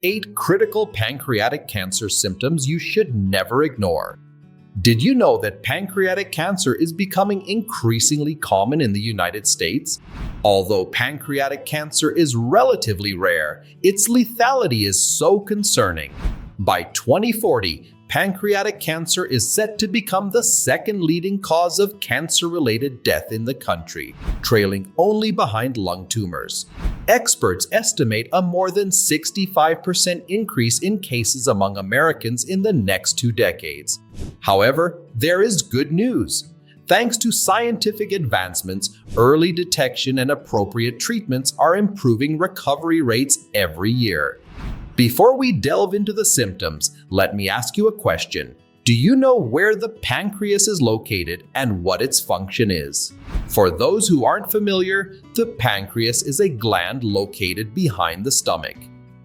8 critical pancreatic cancer symptoms you should never ignore. Did you know that pancreatic cancer is becoming increasingly common in the United States? Although pancreatic cancer is relatively rare, its lethality is so concerning. By 2040, pancreatic cancer is set to become the second leading cause of cancer-related death in the country, trailing only behind lung tumors. Experts estimate a more than 65% increase in cases among Americans in the next 2 decades. However, there is good news. Thanks to scientific advancements, early detection and appropriate treatments are improving recovery rates every year. Before we delve into the symptoms, let me ask you a question. Do you know where the pancreas is located and what its function is? For those who aren't familiar, the pancreas is a gland located behind the stomach.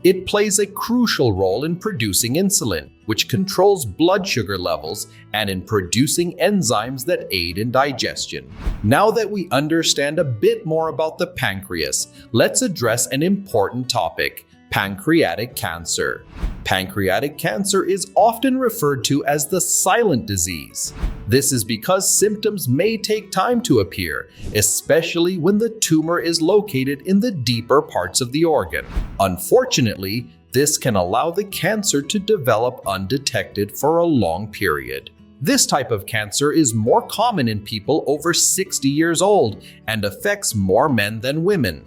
It plays a crucial role in producing insulin, which controls blood sugar levels, and in producing enzymes that aid in digestion. Now that we understand a bit more about the pancreas, let's address an important topic: pancreatic cancer. Pancreatic cancer is often referred to as the silent disease. This is because symptoms may take time to appear, especially when the tumor is located in the deeper parts of the organ. Unfortunately, this can allow the cancer to develop undetected for a long period. This type of cancer is more common in people over 60 years old and affects more men than women.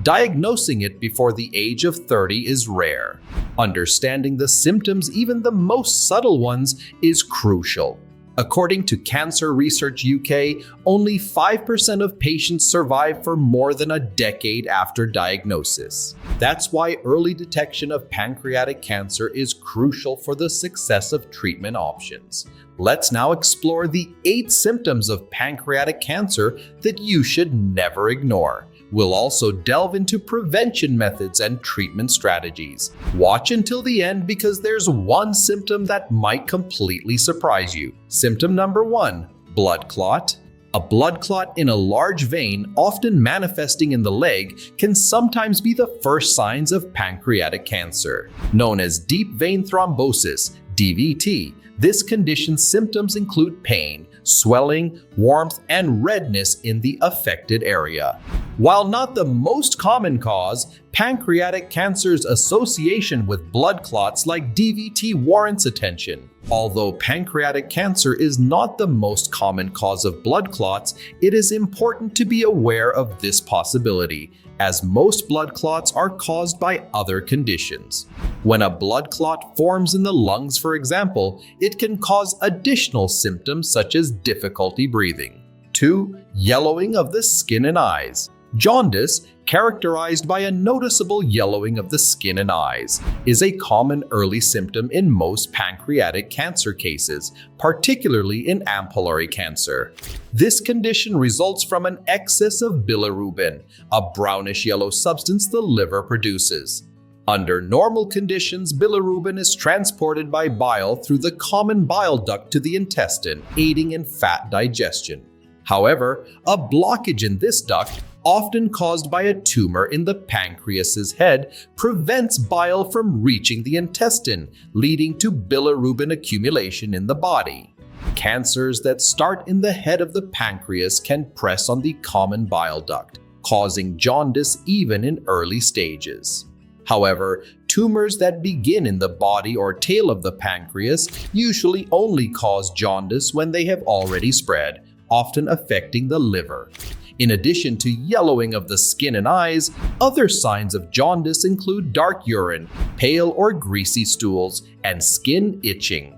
Diagnosing it before the age of 30 is rare. Understanding the symptoms, even the most subtle ones, is crucial. According to Cancer Research UK, only 5% of patients survive for more than a decade after diagnosis. That's why early detection of pancreatic cancer is crucial for the success of treatment options. Let's now explore the 8 symptoms of pancreatic cancer that you should never ignore. We'll also delve into prevention methods and treatment strategies. Watch until the end because there's one symptom that might completely surprise you. Symptom number 1, blood clot. A blood clot in a large vein, often manifesting in the leg, can sometimes be the first signs of pancreatic cancer. Known as deep vein thrombosis, DVT, this condition's symptoms include pain, swelling, warmth, and redness in the affected area. While not the most common cause, pancreatic cancer's association with blood clots like DVT warrants attention. Although pancreatic cancer is not the most common cause of blood clots, it is important to be aware of this possibility, as most blood clots are caused by other conditions. When a blood clot forms in the lungs, for example, it can cause additional symptoms such as difficulty breathing. 2. Yellowing of the skin and eyes. Jaundice, characterized by a noticeable yellowing of the skin and eyes, is a common early symptom in most pancreatic cancer cases, particularly in ampullary cancer. This condition results from an excess of bilirubin, a brownish-yellow substance the liver produces. Under normal conditions, bilirubin is transported by bile through the common bile duct to the intestine, aiding in fat digestion. However, a blockage in this duct, often caused by a tumor in the pancreas's head, prevents bile from reaching the intestine, leading to bilirubin accumulation in the body. Cancers that start in the head of the pancreas can press on the common bile duct, causing jaundice even in early stages. However, tumors that begin in the body or tail of the pancreas usually only cause jaundice when they have already spread, often affecting the liver. In addition to yellowing of the skin and eyes, other signs of jaundice include dark urine, pale or greasy stools, and skin itching.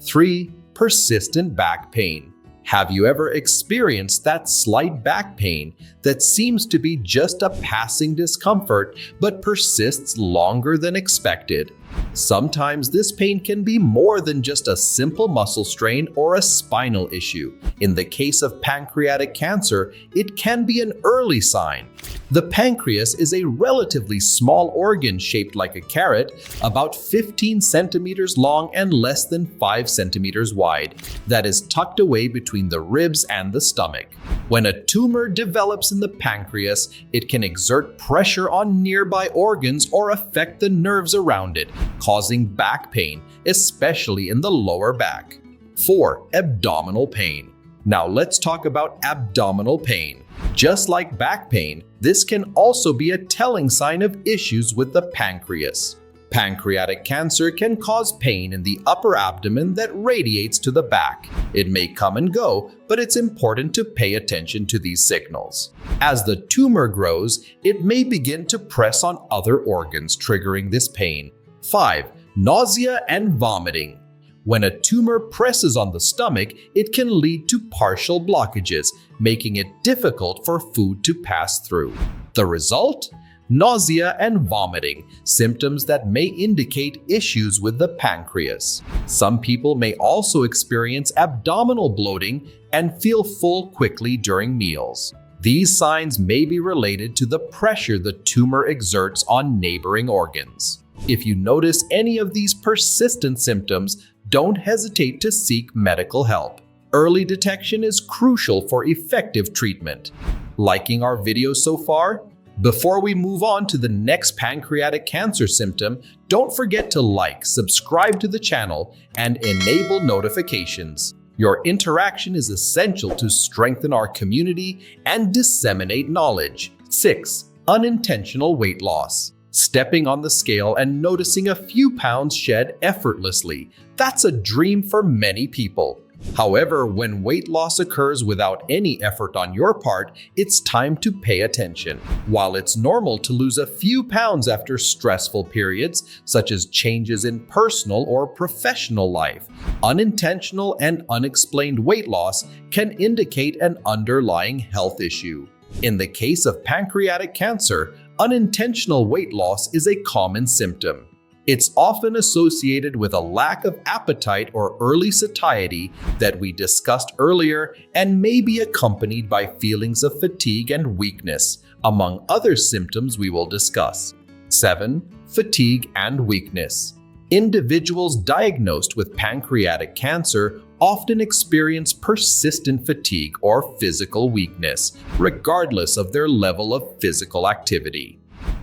3. Persistent back pain. Have you ever experienced that slight back pain that seems to be just a passing discomfort but persists longer than expected? Sometimes this pain can be more than just a simple muscle strain or a spinal issue. In the case of pancreatic cancer, it can be an early sign, The pancreas is a relatively small organ shaped like a carrot, about 15 centimeters long and less than 5 centimeters wide, that is tucked away between the ribs and the stomach. When a tumor develops in the pancreas, it can exert pressure on nearby organs or affect the nerves around it, causing back pain, especially in the lower back. 4. Abdominal pain. Now let's talk about abdominal pain. Just like back pain, this can also be a telling sign of issues with the pancreas. Pancreatic cancer can cause pain in the upper abdomen that radiates to the back. It may come and go, but it's important to pay attention to these signals. As the tumor grows, it may begin to press on other organs, triggering this pain. 5. Nausea and vomiting. When a tumor presses on the stomach, it can lead to partial blockages, making it difficult for food to pass through. The result? Nausea and vomiting, symptoms that may indicate issues with the pancreas. Some people may also experience abdominal bloating and feel full quickly during meals. These signs may be related to the pressure the tumor exerts on neighboring organs. If you notice any of these persistent symptoms, don't hesitate to seek medical help. Early detection is crucial for effective treatment. Liking our video so far? Before we move on to the next pancreatic cancer symptom, don't forget to like, subscribe to the channel, and enable notifications. Your interaction is essential to strengthen our community and disseminate knowledge. 6. Unintentional weight loss. Stepping on the scale and noticing a few pounds shed effortlessly. That's a dream for many people. However, when weight loss occurs without any effort on your part, it's time to pay attention. While it's normal to lose a few pounds after stressful periods, such as changes in personal or professional life, unintentional and unexplained weight loss can indicate an underlying health issue. In the case of pancreatic cancer, unintentional weight loss is a common symptom. It's often associated with a lack of appetite or early satiety that we discussed earlier and may be accompanied by feelings of fatigue and weakness, among other symptoms we will discuss. 7. Fatigue and weakness. Individuals diagnosed with pancreatic cancer often experience persistent fatigue or physical weakness, regardless of their level of physical activity.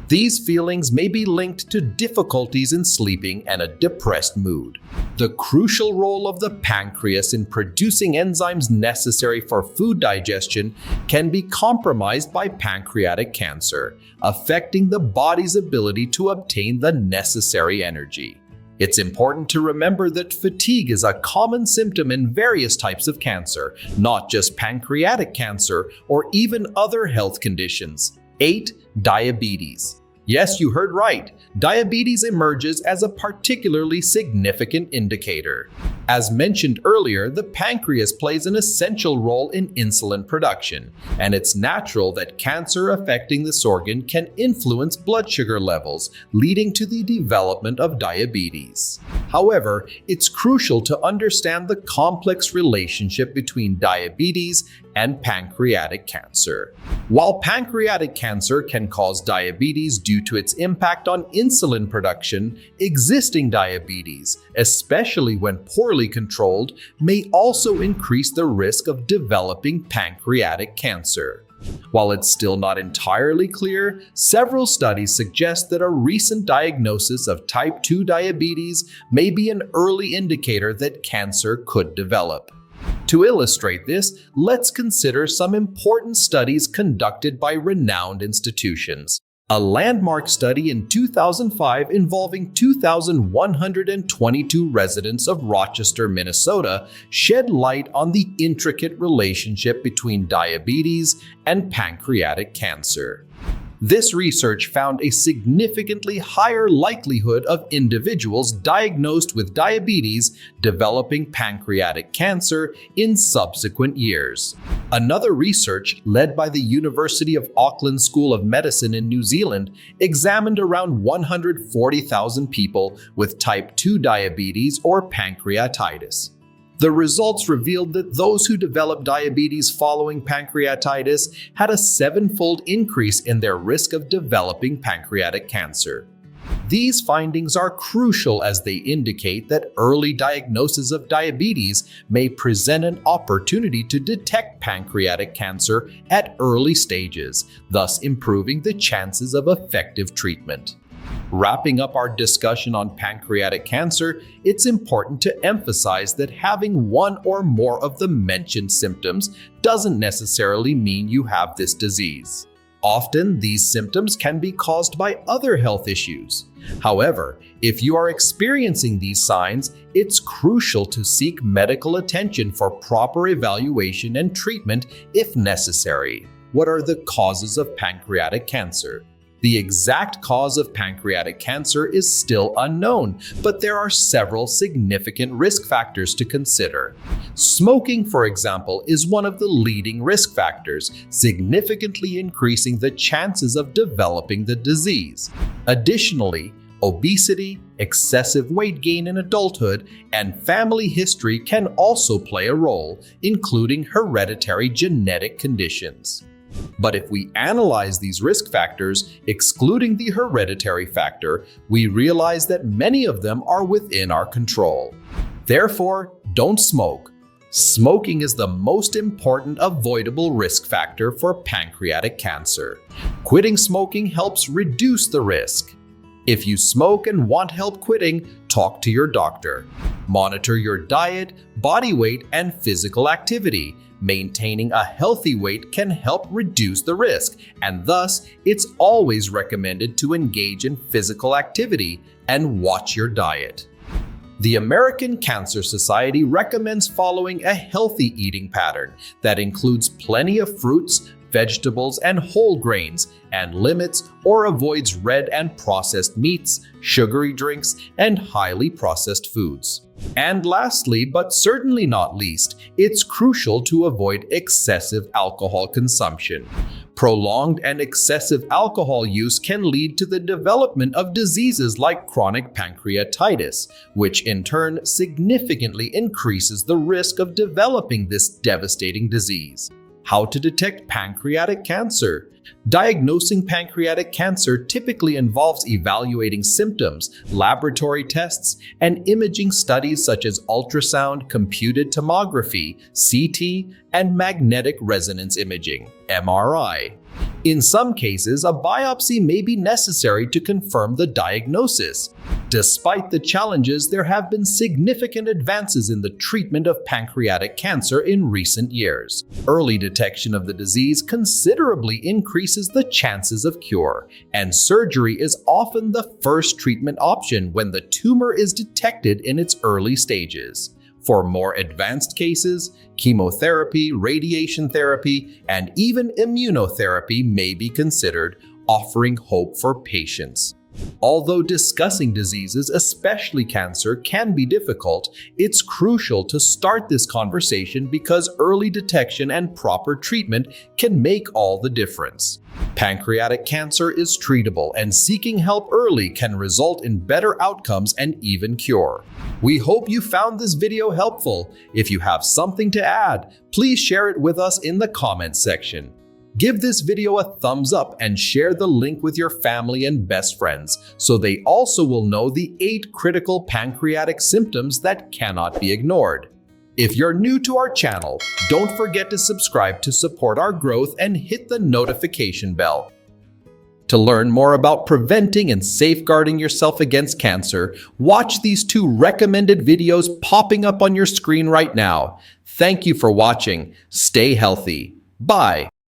These feelings may be linked to difficulties in sleeping and a depressed mood. The crucial role of the pancreas in producing enzymes necessary for food digestion can be compromised by pancreatic cancer, affecting the body's ability to obtain the necessary energy. It's important to remember that fatigue is a common symptom in various types of cancer, not just pancreatic cancer or even other health conditions. 8. Diabetes. Yes, you heard right. Diabetes emerges as a particularly significant indicator. As mentioned earlier, the pancreas plays an essential role in insulin production, and it's natural that cancer affecting this organ can influence blood sugar levels, leading to the development of diabetes. However, it's crucial to understand the complex relationship between diabetes and pancreatic cancer. While pancreatic cancer can cause diabetes due to its impact on insulin production, existing diabetes, especially when poorly controlled, may also increase the risk of developing pancreatic cancer. While it's still not entirely clear, several studies suggest that a recent diagnosis of type 2 diabetes may be an early indicator that cancer could develop. To illustrate this, let's consider some important studies conducted by renowned institutions. A landmark study in 2005 involving 2,122 residents of Rochester, Minnesota, shed light on the intricate relationship between diabetes and pancreatic cancer. This research found a significantly higher likelihood of individuals diagnosed with diabetes developing pancreatic cancer in subsequent years. Another research, led by the University of Auckland School of Medicine in New Zealand, examined around 140,000 people with type 2 diabetes or pancreatitis. The results revealed that those who developed diabetes following pancreatitis had a 7-fold increase in their risk of developing pancreatic cancer. These findings are crucial as they indicate that early diagnosis of diabetes may present an opportunity to detect pancreatic cancer at early stages, thus improving the chances of effective treatment. Wrapping up our discussion on pancreatic cancer, it's important to emphasize that having one or more of the mentioned symptoms doesn't necessarily mean you have this disease. Often, these symptoms can be caused by other health issues. However, if you are experiencing these signs, it's crucial to seek medical attention for proper evaluation and treatment if necessary. What are the causes of pancreatic cancer? The exact cause of pancreatic cancer is still unknown, but there are several significant risk factors to consider. Smoking, for example, is one of the leading risk factors, significantly increasing the chances of developing the disease. Additionally, obesity, excessive weight gain in adulthood, and family history can also play a role, including hereditary genetic conditions. But if we analyze these risk factors, excluding the hereditary factor, we realize that many of them are within our control. Therefore, don't smoke. Smoking is the most important avoidable risk factor for pancreatic cancer. Quitting smoking helps reduce the risk. If you smoke and want help quitting, talk to your doctor. Monitor your diet, body weight, and physical activity. Maintaining a healthy weight can help reduce the risk, and thus, it's always recommended to engage in physical activity and watch your diet. The American Cancer Society recommends following a healthy eating pattern that includes plenty of fruits, vegetables, and whole grains, and limits or avoids red and processed meats, sugary drinks, and highly processed foods. And lastly, but certainly not least, it's crucial to avoid excessive alcohol consumption. Prolonged and excessive alcohol use can lead to the development of diseases like chronic pancreatitis, which in turn significantly increases the risk of developing this devastating disease. How to detect pancreatic cancer? Diagnosing pancreatic cancer typically involves evaluating symptoms, laboratory tests, and imaging studies such as ultrasound, computed tomography, CT, and magnetic resonance imaging, MRI. In some cases, a biopsy may be necessary to confirm the diagnosis. Despite the challenges, there have been significant advances in the treatment of pancreatic cancer in recent years. Early detection of the disease considerably increases the chances of cure, and surgery is often the first treatment option when the tumor is detected in its early stages. For more advanced cases, chemotherapy, radiation therapy, and even immunotherapy may be considered, offering hope for patients. Although discussing diseases, especially cancer, can be difficult, it's crucial to start this conversation because early detection and proper treatment can make all the difference. Pancreatic cancer is treatable, and seeking help early can result in better outcomes and even cure. We hope you found this video helpful. If you have something to add, please share it with us in the comments section. Give this video a thumbs up and share the link with your family and best friends so they also will know the 8 critical pancreatic symptoms that cannot be ignored. If you're new to our channel, don't forget to subscribe to support our growth and hit the notification bell. To learn more about preventing and safeguarding yourself against cancer, watch these 2 recommended videos popping up on your screen right now. Thank you for watching. Stay healthy. Bye.